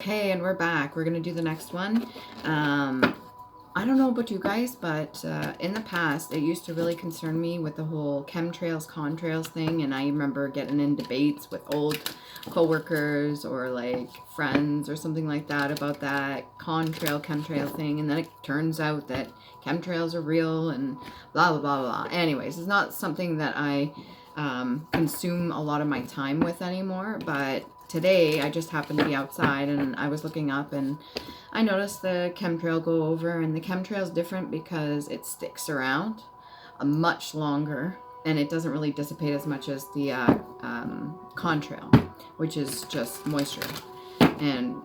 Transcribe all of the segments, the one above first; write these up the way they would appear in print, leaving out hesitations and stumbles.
Okay, and we're back. We're going to do the next one. I don't know about you guys, but in the past, it used to really concern me with the whole chemtrails, contrails thing. And I remember getting in debates with old coworkers or like friends or something like that about that contrail, chemtrail thing. And then it turns out that chemtrails are real and blah, blah, blah, blah. Anyways, it's not something that I consume a lot of my time with anymore, but today I just happened to be outside and I was looking up and I noticed the chemtrail go over, and the chemtrail is different because it sticks around much longer and it doesn't really dissipate as much as the contrail, which is just moisture. And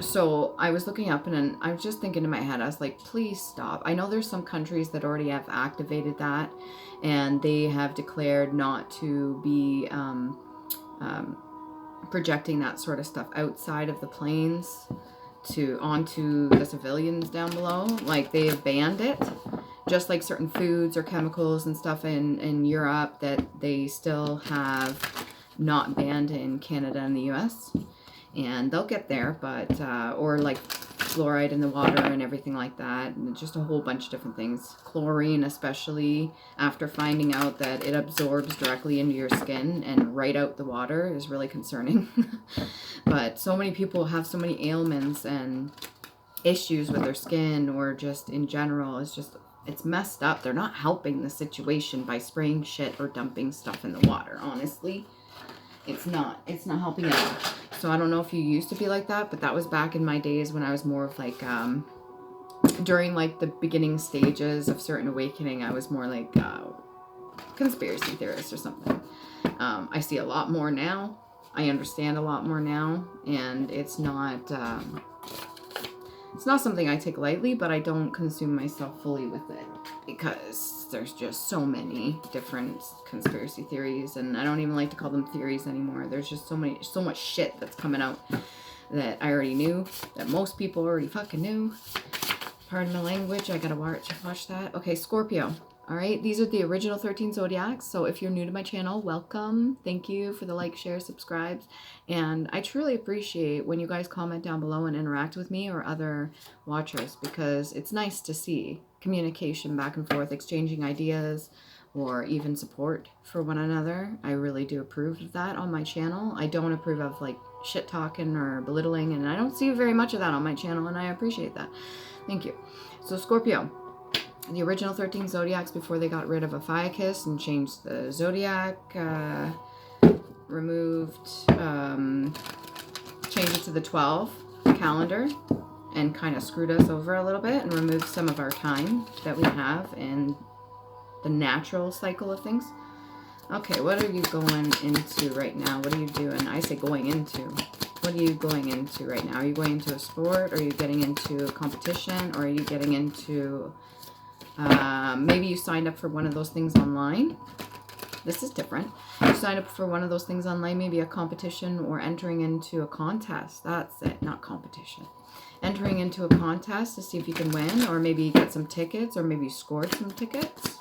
so I was looking up and I was just thinking in my head, I was like, please stop. I know there's some countries that already have activated that and they have declared not to be projecting that sort of stuff outside of the planes onto the civilians down below. Like, they have banned it, just like certain foods or chemicals and stuff in Europe that they still have not banned in Canada and the US. And they'll get there, but or like fluoride in the water and everything like that, and just a whole bunch of different things. Chlorine, especially, after finding out that it absorbs directly into your skin and right out the water, is really concerning. But so many people have so many ailments and issues with their skin or just in general. It's messed up. They're not helping the situation by spraying shit or dumping stuff in the water, honestly. It's not helping at all. So I don't know if you used to be like that, but that was back in my days when I was more of like, during like the beginning stages of certain awakening, I was more like conspiracy theorist or something. I see a lot more now. I understand a lot more now, and it's not something I take lightly, but I don't consume myself fully with it because there's just so many different conspiracy theories, and I don't even like to call them theories anymore. There's just so much shit that's coming out that I already knew, that most people already fucking knew. Pardon my language, I gotta watch that. Okay, Scorpio. All right, these are the original 13 zodiacs. So if you're new to my channel, welcome. Thank you for the like, share, subscribes. And I truly appreciate when you guys comment down below and interact with me or other watchers, because it's nice to see communication back and forth, exchanging ideas, or even support for one another. I really do approve of that on my channel. I don't approve of like shit talking or belittling, and I don't see very much of that on my channel, and I appreciate that. Thank you. So Scorpio, the original 13 zodiacs before they got rid of Ophiuchus and changed the zodiac, changed it to the 12 calendar and kind of screwed us over a little bit and removed some of our time that we have in the natural cycle of things. Okay, what are you going into right now? What are you doing? I say going into. What are you going into right now? Are you going into a sport? Are you getting into a competition? Or are you getting into... maybe you signed up for one of those things online. This is different. You signed up for one of those things online, maybe a competition or entering into a contest. That's it, not competition. Entering into a contest to see if you can win, or maybe get some tickets, or maybe you scored some tickets.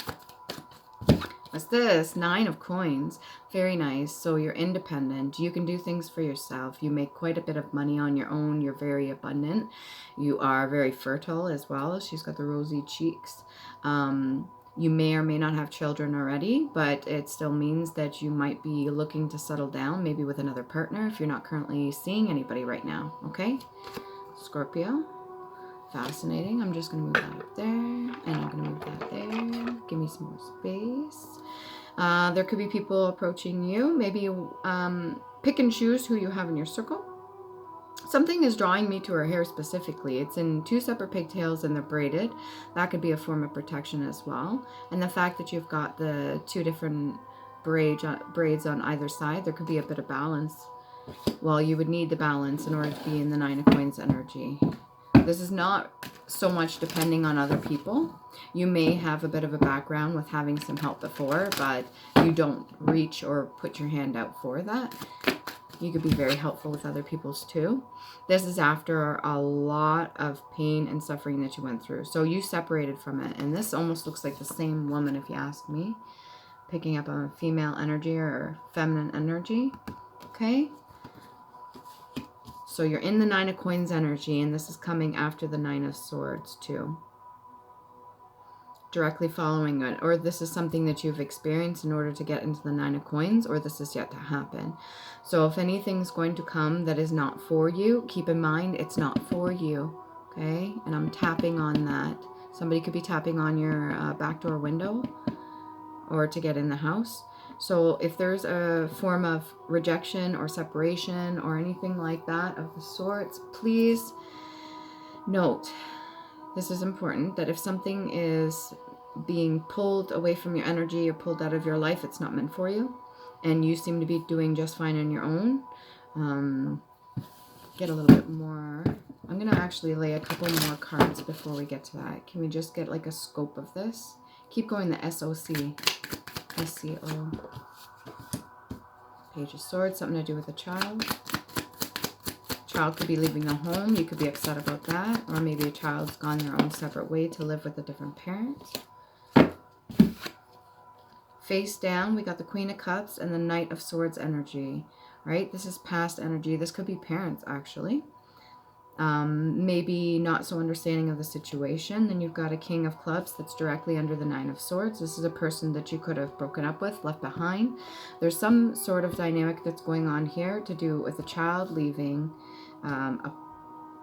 What's this? 9 of coins. Very nice. So you're independent. You can do things for yourself. You make quite a bit of money on your own. You're very abundant. You are very fertile as well. She's got the rosy cheeks. You may or may not have children already, but it still means that you might be looking to settle down, maybe with another partner if you're not currently seeing anybody right now. Okay? Scorpio. Fascinating. I'm just going to move that up there, and I'm going to move that there. Give me some more space. There could be people approaching you. Maybe pick and choose who you have in your circle. Something is drawing me to her hair specifically. It's in 2 separate pigtails and they're braided. That could be a form of protection as well. And the fact that you've got the 2 different braids on either side, there could be a bit of balance. Well, you would need the balance in order to be in the 9 of coins energy. This is not so much depending on other people. You may have a bit of a background with having some help before, but you don't reach or put your hand out for that. You could be very helpful with other people's too. This is after a lot of pain and suffering that you went through. So you separated from it. And this almost looks like the same woman, if you ask me. Picking up on female energy or feminine energy. Okay. So So you're in the Nine of Coins energy, and this is coming after the Nine of Swords too. Directly following it, or this is something that you've experienced in order to get into the Nine of Coins, or this is yet to happen. So if anything's going to come that is not for you, keep in mind it's not for you, okay? And I'm tapping on that. Somebody could be tapping on your back door window or to get in the house. So if there's a form of rejection or separation or anything like that of the sorts, please note, this is important, that if something is being pulled away from your energy or pulled out of your life, it's not meant for you. And you seem to be doing just fine on your own. Get a little bit more. I'm going to actually lay a couple more cards before we get to that. Can we just get like a scope of this? Keep going, the SOC. SCO. Page of Swords, something to do with a child. Child could be leaving a home. You could be upset about that. Or maybe a child's gone their own separate way to live with a different parent. Face down, we got the Queen of Cups and the Knight of Swords energy. Right? This is past energy. This could be parents, actually. Maybe not so understanding of the situation. Then you've got a King of Clubs that's directly under the Nine of Swords. This is a person that you could have broken up with, left behind. There's some sort of dynamic that's going on here to do with a child leaving, a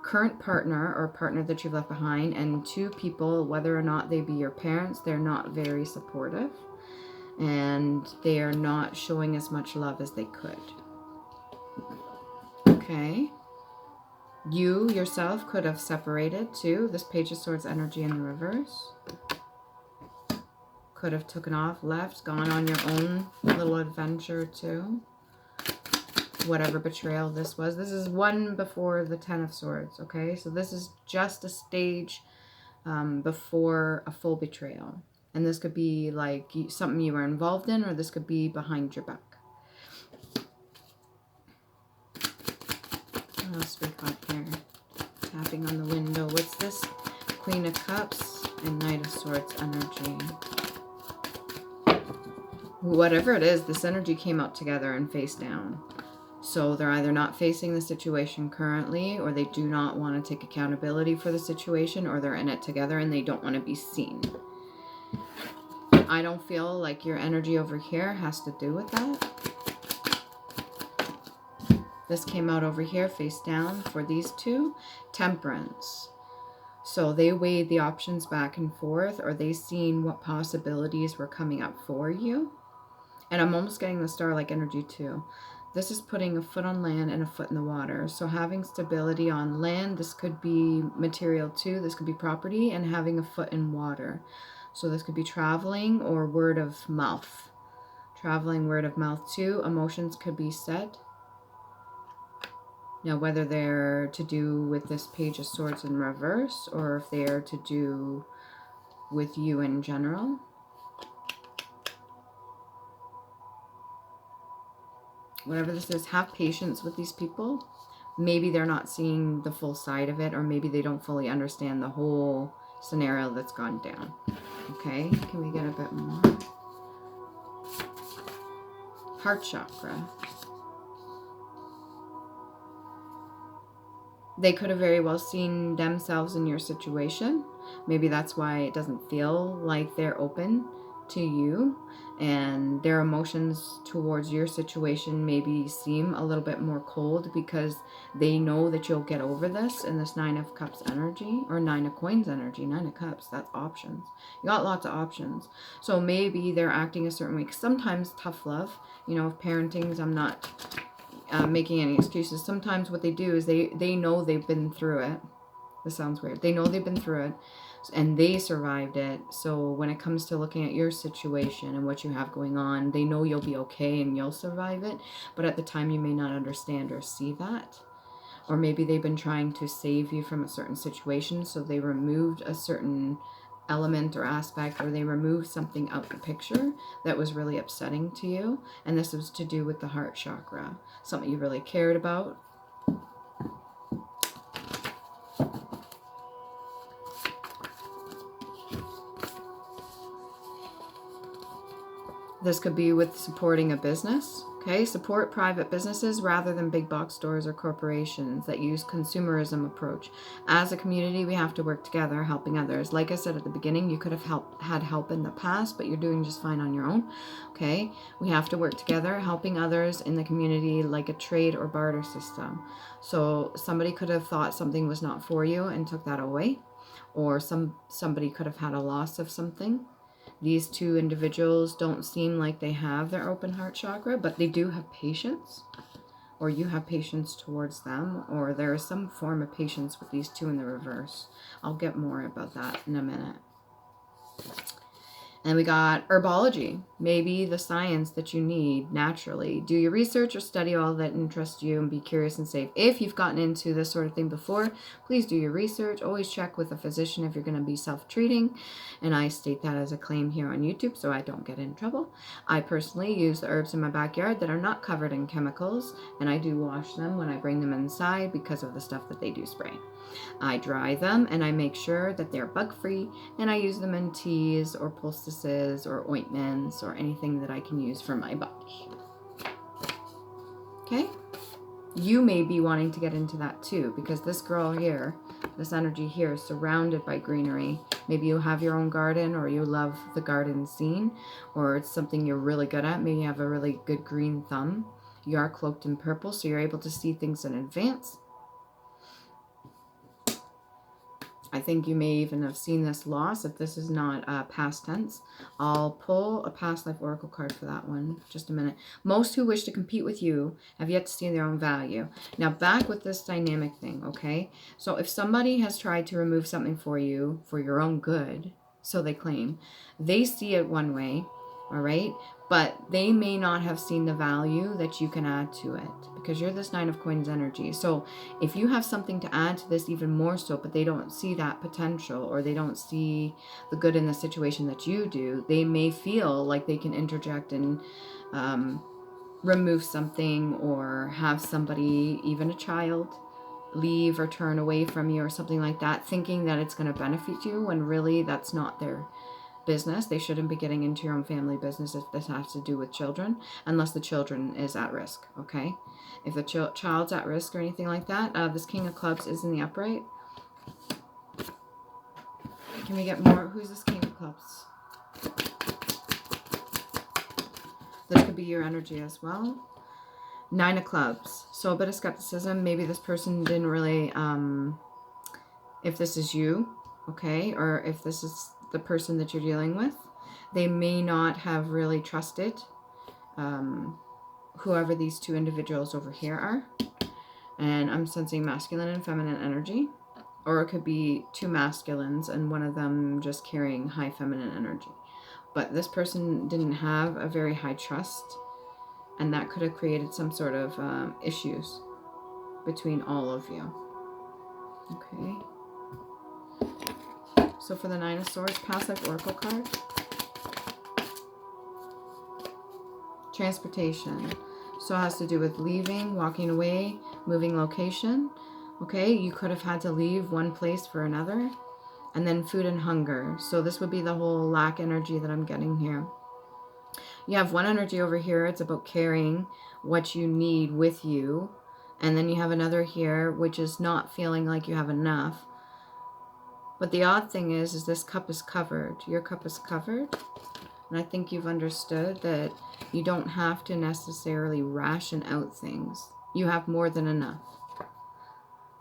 current partner or partner that you've left behind, and two people, whether or not they be your parents, they're not very supportive and they are not showing as much love as they could. Okay. You yourself could have separated too. This Page of Swords energy in the reverse. Could have taken off, left, gone on your own little adventure too. Whatever betrayal this was. This is one before the Ten of Swords, okay? So this is just a stage before a full betrayal. And this could be like something you were involved in, or this could be behind your back. What else we got here? Tapping on the window. What's this? Queen of Cups and Knight of Swords energy. Whatever it is, this energy came out together and face down. So they're either not facing the situation currently, or they do not want to take accountability for the situation, or they're in it together and they don't want to be seen. I don't feel like your energy over here has to do with that. This came out over here, face down for these two. Temperance. So they weighed the options back and forth, or they seen what possibilities were coming up for you. And I'm almost getting the star-like energy too. This is putting a foot on land and a foot in the water. So having stability on land, this could be material too. This could be property, and having a foot in water. So this could be traveling or word of mouth. Traveling, word of mouth too. Emotions could be set. Now, whether they're to do with this Page of Swords in reverse, or if they are to do with you in general. Whatever this is, have patience with these people. Maybe they're not seeing the full side of it, or maybe they don't fully understand the whole scenario that's gone down. Okay, can we get a bit more? Heart chakra. They could have very well seen themselves in your situation. Maybe that's why it doesn't feel like they're open to you, and their emotions towards your situation maybe seem a little bit more cold because they know that you'll get over this in this Nine of Cups energy, or Nine of Coins energy. Nine of Cups, that's options. You got lots of options. So maybe they're acting a certain way. Sometimes tough love, you know, if parenting's, I'm not making any excuses. Sometimes what they do is they know they've been through it. This sounds weird. They know they've been through it and they survived it. So when it comes to looking at your situation and what you have going on, they know you'll be okay and you'll survive it. But at the time you may not understand or see that. Or maybe they've been trying to save you from a certain situation, so they removed a certain element or aspect, or they removed something out the picture that was really upsetting to you. And this was to do with the heart chakra, something you really cared about. This could be with supporting a business, Okay, support private businesses rather than big box stores or corporations that use consumerism approach. As a community, we have to work together, helping others. Like I said at the beginning, you could have had help in the past, but you're doing just fine on your own. Okay, we have to work together, helping others in the community like a trade or barter system. So somebody could have thought something was not for you and took that away, or somebody could have had a loss of something. These two individuals don't seem like they have their open heart chakra, but they do have patience, or you have patience towards them, or there is some form of patience with these two in the reverse. I'll get more about that in a minute. And we got herbology, maybe the science that you need naturally. Do your research or study all that interests you and be curious and safe. If you've gotten into this sort of thing before, please do your research. Always check with a physician if you're going to be self-treating. And I state that as a claim here on YouTube so I don't get in trouble. I personally use the herbs in my backyard that are not covered in chemicals, and I do wash them when I bring them inside because of the stuff that they do spray. I dry them and I make sure that they're bug-free, and I use them in teas or poultices or ointments or anything that I can use for my body. Okay? You may be wanting to get into that too, because this girl here, this energy here is surrounded by greenery. Maybe you have your own garden, or you love the garden scene, or it's something you're really good at. Maybe you have a really good green thumb. You are cloaked in purple, so you're able to see things in advance. I think you may even have seen this loss if this is not past tense. I'll pull a past life oracle card for that one. Just a minute. Most who wish to compete with you have yet to see their own value. Now back with this dynamic thing, okay? So if somebody has tried to remove something for you for your own good, so they claim, they see it one way, all right? But they may not have seen the value that you can add to it, because you're this Nine of Coins energy. So if you have something to add to this even more so, but they don't see that potential, or they don't see the good in the situation that you do, they may feel like they can interject and remove something, or have somebody, even a child, leave or turn away from you or something like that, thinking that it's going to benefit you, when really that's not their business. They shouldn't be getting into your own family business if this has to do with children, unless the children is at risk, okay? If the child's at risk or anything like that, this King of Clubs is in the upright. Can we get more? Who's this King of Clubs? This could be your energy as well. Nine of Clubs. So a bit of skepticism. Maybe this person didn't really, if this is you, okay, or if this is the person that you're dealing with, they may not have really trusted whoever these two individuals over here are. And I'm sensing masculine and feminine energy, or it could be two masculines and one of them just carrying high feminine energy. But this person didn't have a very high trust, and that could have created some sort of issues between all of you. Okay. So for the Nine of Swords, past life oracle card. Transportation. So it has to do with leaving, walking away, moving location. Okay, you could have had to leave one place for another. And then food and hunger. So this would be the whole lack energy that I'm getting here. You have one energy over here. It's about carrying what you need with you. And then you have another here, which is not feeling like you have enough. But the odd thing is this cup is covered. Your cup is covered. And I think you've understood that you don't have to necessarily ration out things. You have more than enough.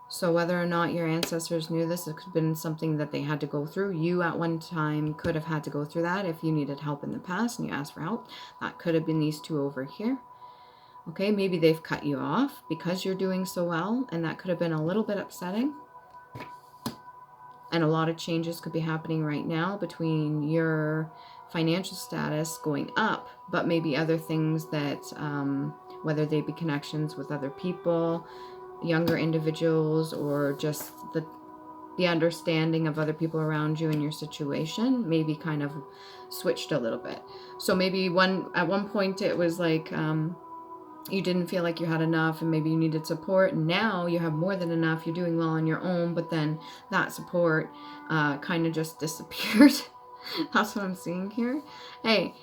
So whether or not your ancestors knew this, it could have been something that they had to go through. You at one time could have had to go through that if you needed help in the past and you asked for help. That could have been these two over here. Okay, maybe they've cut you off because you're doing so well, and that could have been a little bit upsetting. And a lot of changes could be happening right now between your financial status going up, but maybe other things that, whether they be connections with other people, younger individuals, or just the understanding of other people around you and your situation, maybe kind of switched a little bit. So maybe at one point it was like, you didn't feel like you had enough and maybe you needed support, and now you have more than enough, you're doing well on your own, but then that support kind of just disappeared. That's what I'm seeing here. Hey,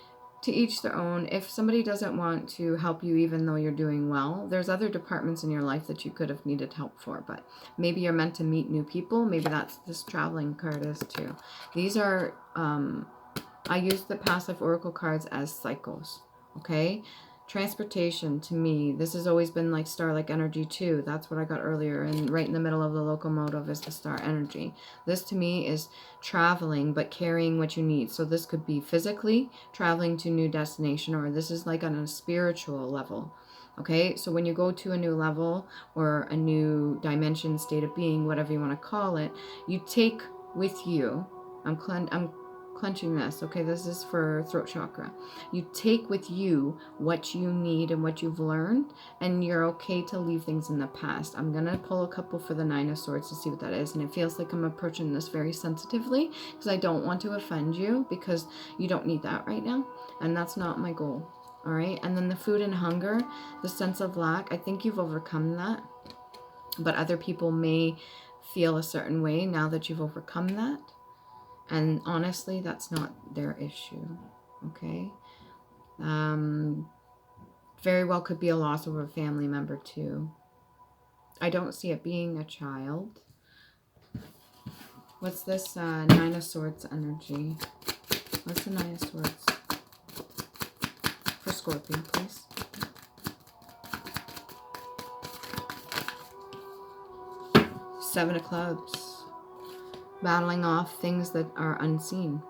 to each their own. If somebody doesn't want to help you even though you're doing well, there's other departments in your life that you could have needed help for, but maybe you're meant to meet new people. Maybe that's this traveling card is too. These are, I use the passive oracle cards as cycles, okay? Transportation, to me, this has always been like star-like energy too. That's what I got earlier, and right in the middle of the locomotive is the star energy. This to me is traveling but carrying what you need. So this could be physically traveling to a new destination, or this is like on a spiritual level. Okay, so when you go to a new level or a new dimension, state of being, whatever you want to call it, you take with you, I'm clenching this, okay, this is for throat chakra. You take with you what you need and what you've learned, and you're okay to leave things in the past. I'm gonna pull a couple for the Nine of Swords to see what that is, and it feels like I'm approaching this very sensitively because I don't want to offend you, because you don't need that right now, and that's not my goal. All right, and then the food and hunger, the sense of lack, I think you've overcome that, but other people may feel a certain way now that you've overcome that. And honestly, that's not their issue, okay? Very well could be a loss of a family member too. I don't see it being a child. What's this Nine of Swords energy? What's the Nine of Swords? For Scorpio, please. Seven of Clubs. Battling off things that are unseen.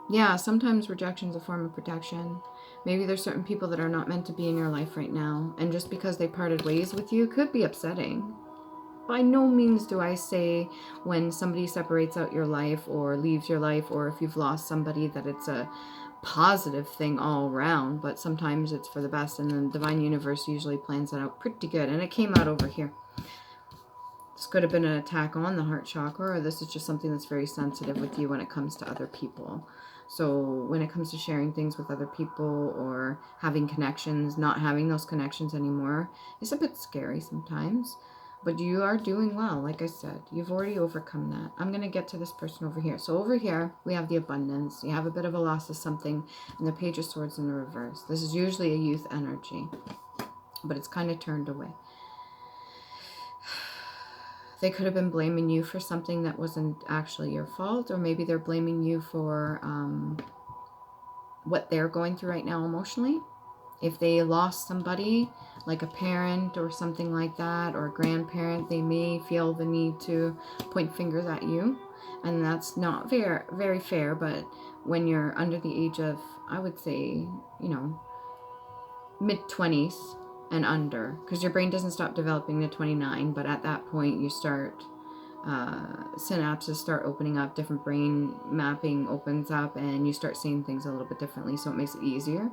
Yeah, sometimes rejection is a form of protection. Maybe there's certain people that are not meant to be in your life right now, and just because they parted ways with you could be upsetting. By no means do I say when somebody separates out your life or leaves your life, or if you've lost somebody, that it's a positive thing all around, but sometimes it's for the best, and the divine universe usually plans it out pretty good, and it came out over here. This could have been an attack on the heart chakra, or this is just something that's very sensitive with you when it comes to other people. So when it comes to sharing things with other people or having connections, not having those connections anymore, it's a bit scary sometimes. But you are doing well, like I said. You've already overcome that. I'm going to get to this person over here. So over here, we have the abundance. You have a bit of a loss of something, and the Page of Swords in the reverse. This is usually a youth energy, but it's kind of turned away. They could have been blaming you for something that wasn't actually your fault, or maybe they're blaming you for what they're going through right now emotionally. If they lost somebody, like a parent or something like that, or a grandparent, they may feel the need to point fingers at you. And that's not very fair, but when you're under the age of, I would say, mid-20s, and under, because your brain doesn't stop developing to 29, but at that point you start synapses start opening up, different brain mapping opens up, and you start seeing things a little bit differently, so it makes it easier.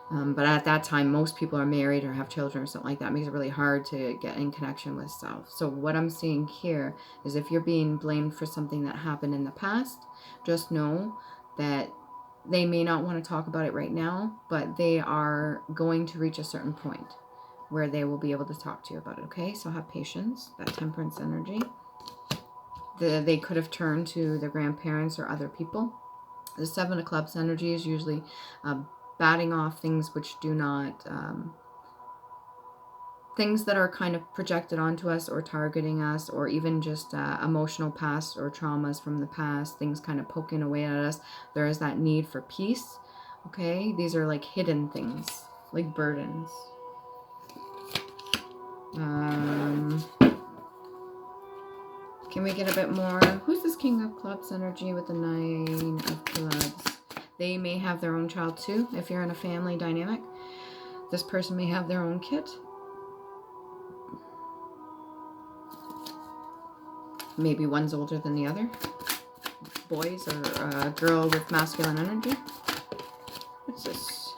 But at that time, most people are married or have children or something like that. It makes it really hard to get in connection with self. So what I'm seeing here is, if you're being blamed for something that happened in the past, just know that they may not want to talk about it right now, but they are going to reach a certain point where they will be able to talk to you about it, okay? So have patience, that Temperance energy. They could have turned to their grandparents or other people. The Seven of Clubs energy is usually batting off things which do not, things that are kind of projected onto us or targeting us, or even just emotional past or traumas from the past, things kind of poking away at us. There is that need for peace, okay? These are like hidden things, like burdens. Can we get a bit more? Who's this King of Clubs energy with the Nine of Clubs? They may have their own child too. If you're in a family dynamic, this person may have their own kid. Maybe one's older than the other. Boys, or a girl with masculine energy. What's this?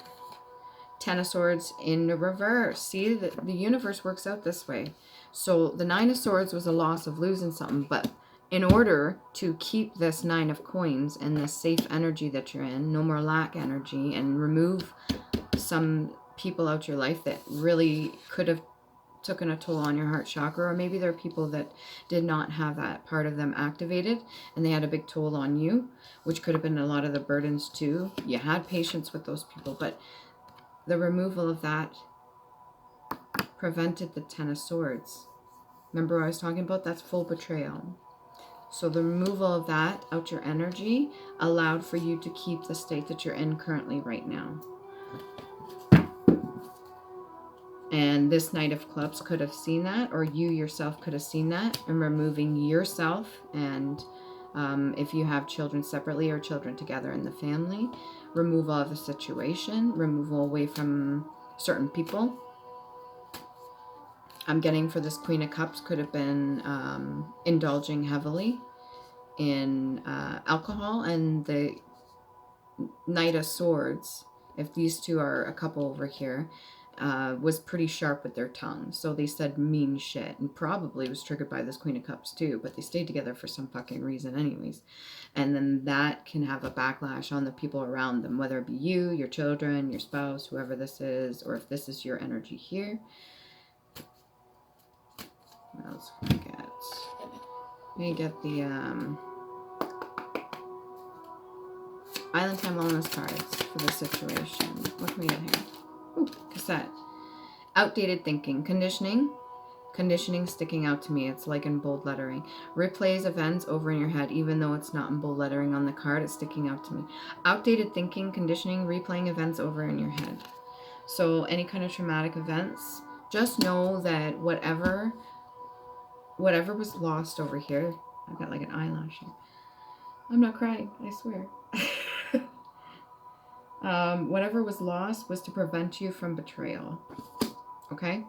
Ten of Swords in the reverse. See, the universe works out this way. So the Nine of Swords was a loss of losing something, but in order to keep this Nine of Coins and this safe energy that you're in, no more lack energy, and remove some people out your life that really could have taken a toll on your heart chakra, or maybe there are people that did not have that part of them activated and they had a big toll on you, which could have been a lot of the burdens too. You had patience with those people, but the removal of that prevented the Ten of Swords. Remember what I was talking about? That's full betrayal. So the removal of that out your energy allowed for you to keep the state that you're in currently right now. And this Knight of Clubs could have seen that, or you yourself could have seen that, and removing yourself, and if you have children separately or children together in the family, removal of the situation, removal away from certain people. I'm getting for this Queen of Cups could have been indulging heavily in alcohol, and the Knight of Swords, if these two are a couple over here, was pretty sharp with their tongue. So they said mean shit, and probably was triggered by this Queen of Cups too, but they stayed together for some fucking reason anyways. And then that can have a backlash on the people around them, whether it be you, your children, your spouse, whoever this is, or if this is your energy here. What else can we get? We get the Island Time Wellness cards for this situation. What can we get here? Ooh, cassette. Outdated thinking. Conditioning. Conditioning sticking out to me. It's like in bold lettering. Replays events over in your head, even though it's not in bold lettering on the card. It's sticking out to me. Outdated thinking, conditioning, replaying events over in your head. So any kind of traumatic events, just know that whatever was lost over here. I've got like an eyelash here. I'm not crying, I swear. Whatever was lost was to prevent you from betrayal. Okay?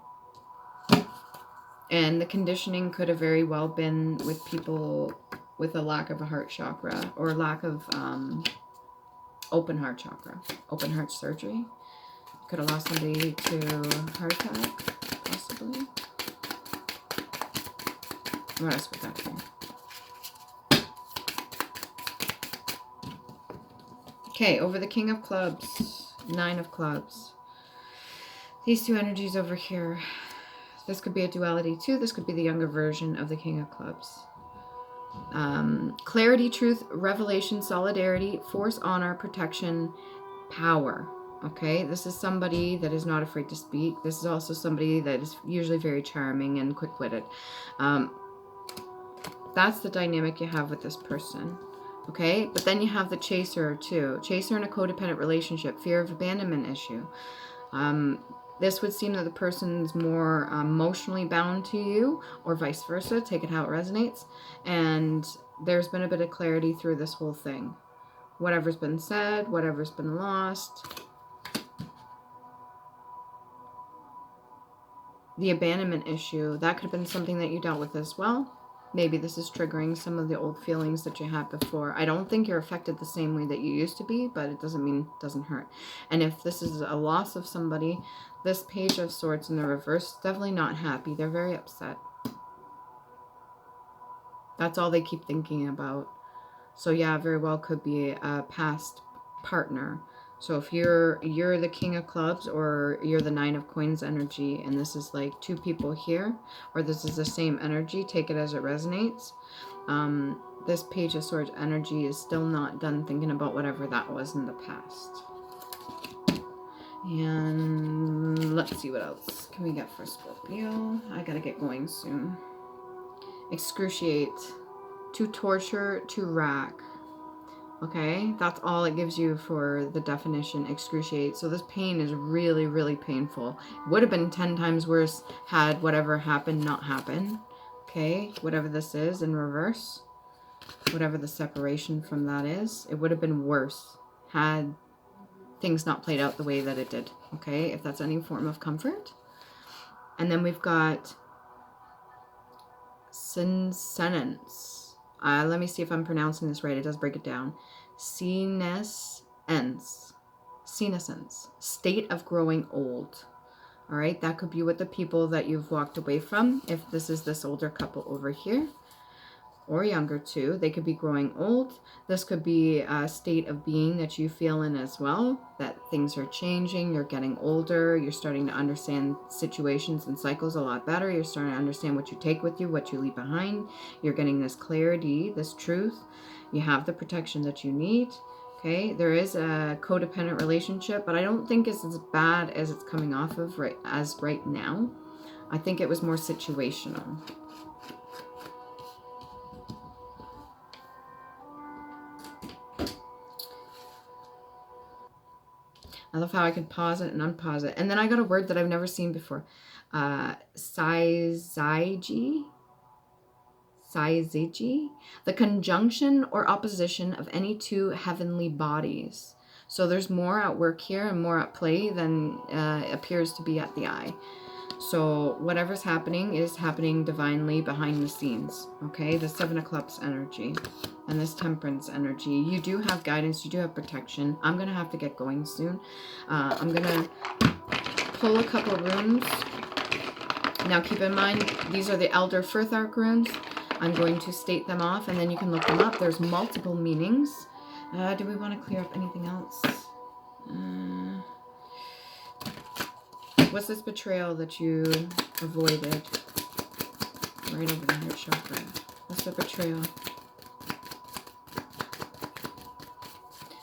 And the conditioning could have very well been with people with a lack of a heart chakra, or lack of open heart chakra, open heart surgery. Could have lost somebody to heart attack, possibly. What else was that here? Okay, over the King of Clubs, Nine of Clubs. These two energies over here. This could be a duality too. This could be the younger version of the King of Clubs. Clarity, truth, revelation, solidarity, force, honor, protection, power. Okay, this is somebody that is not afraid to speak. This is also somebody that is usually very charming and quick-witted. That's the dynamic you have with this person. Okay, but then you have the chaser too. Chaser in a codependent relationship, fear of abandonment issue. This would seem that the person's more emotionally bound to you, or vice versa. Take it how it resonates. And there's been a bit of clarity through this whole thing. Whatever's been said, whatever's been lost. The abandonment issue, that could have been something that you dealt with as well. Maybe this is triggering some of the old feelings that you had before. I don't think you're affected the same way that you used to be, but it doesn't mean it doesn't hurt. And if this is a loss of somebody, this Page of Swords in the reverse, definitely not happy. They're very upset. That's all they keep thinking about. So yeah, very well could be a past partner. So if you're the King of Clubs, or you're the Nine of Coins energy, and this is like two people here, or this is the same energy, take it as it resonates. This Page of Swords energy is still not done thinking about whatever that was in the past. And let's see what else can we get for Scorpio. I gotta get going soon. Excruciate. To torture, to rack. Okay, that's all it gives you for the definition, excruciate. So this pain is really, really painful. It would have been 10 times worse had whatever happened not happened. Okay, whatever this is in reverse, whatever the separation from that is, it would have been worse had things not played out the way that it did. Okay, if that's any form of comfort. And then we've got senescence. Let me see if I'm pronouncing this right. It does break it down. Senescence. Senescence. State of growing old. All right. That could be with the people that you've walked away from. If this is this older couple over here. or younger too. They could be growing old. This could be a state of being that you feel in as well, that things are changing, you're getting older, you're starting to understand situations and cycles a lot better, you're starting to understand what you take with you, what you leave behind, you're getting this clarity, this truth, you have the protection that you need. Okay, there is a codependent relationship, but I don't think it's as bad as it's coming off of right now. I think it was more situational. I love how I can pause it and unpause it. And then I got a word that I've never seen before. Syzygy. Syzygy. The conjunction or opposition of any two heavenly bodies. So there's more at work here and more at play than appears to be at the eye. So whatever's happening is happening divinely behind the scenes. Okay, the Seven of Cups energy and this Temperance energy. You do have guidance, you do have protection. I'm going to have to get going soon. I'm going to pull a couple runes. Now keep in mind, these are the Elder Firthark runes. I'm going to state them off and then you can look them up. There's multiple meanings. Do we want to clear up anything else? What's this betrayal that you avoided? Right over the heart chakra. What's the betrayal?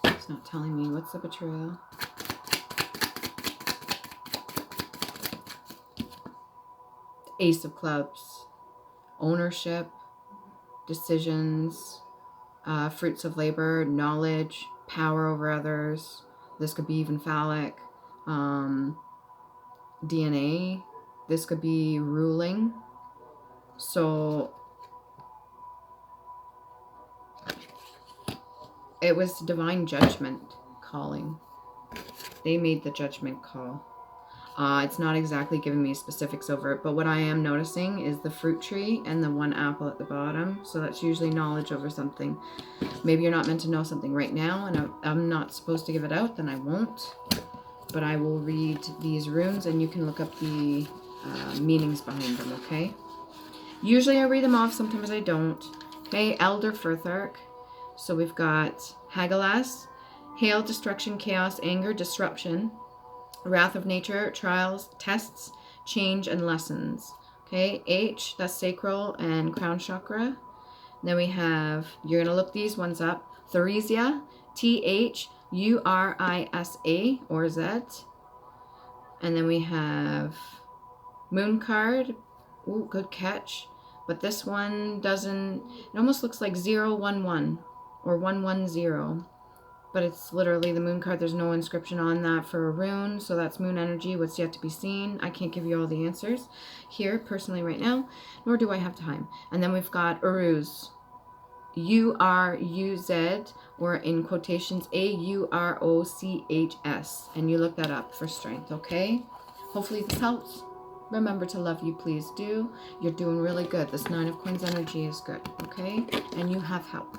It's not telling me. What's the betrayal? Ace of Clubs. Ownership. Decisions. Fruits of labor. Knowledge. Power over others. This could be even phallic. DNA. This could be ruling. So it was divine judgment calling. They made the judgment call. It's not exactly giving me specifics over it, but what I am noticing is the fruit tree and the one apple at the bottom. So that's usually knowledge over something. Maybe you're not meant to know something right now and I'm not supposed to give it out, then I won't. But I will read these runes and you can look up the meanings behind them, okay? Usually I read them off, sometimes I don't. Okay, Elder Firthark. So we've got Hagelas, hail, destruction, chaos, anger, disruption, wrath of nature, trials, tests, change, and lessons. Okay, H, that's sacral and crown chakra. Then we have, you're going to look these ones up, Theresia, THURISA or Z. And then we have Moon card. Ooh, good catch. But this one doesn't, it almost looks like 011 or 110. But it's literally the moon card. There's no inscription on that for a rune. So that's moon energy, what's yet to be seen. I can't give you all the answers here personally right now, nor do I have time. And then we've got Uruz. URUZ, or in quotations AUROCHS, and you look that up for strength, okay? Hopefully this helps. Remember to love you, please do. You're doing really good. This 9 of Coins energy is good, okay? And you have help.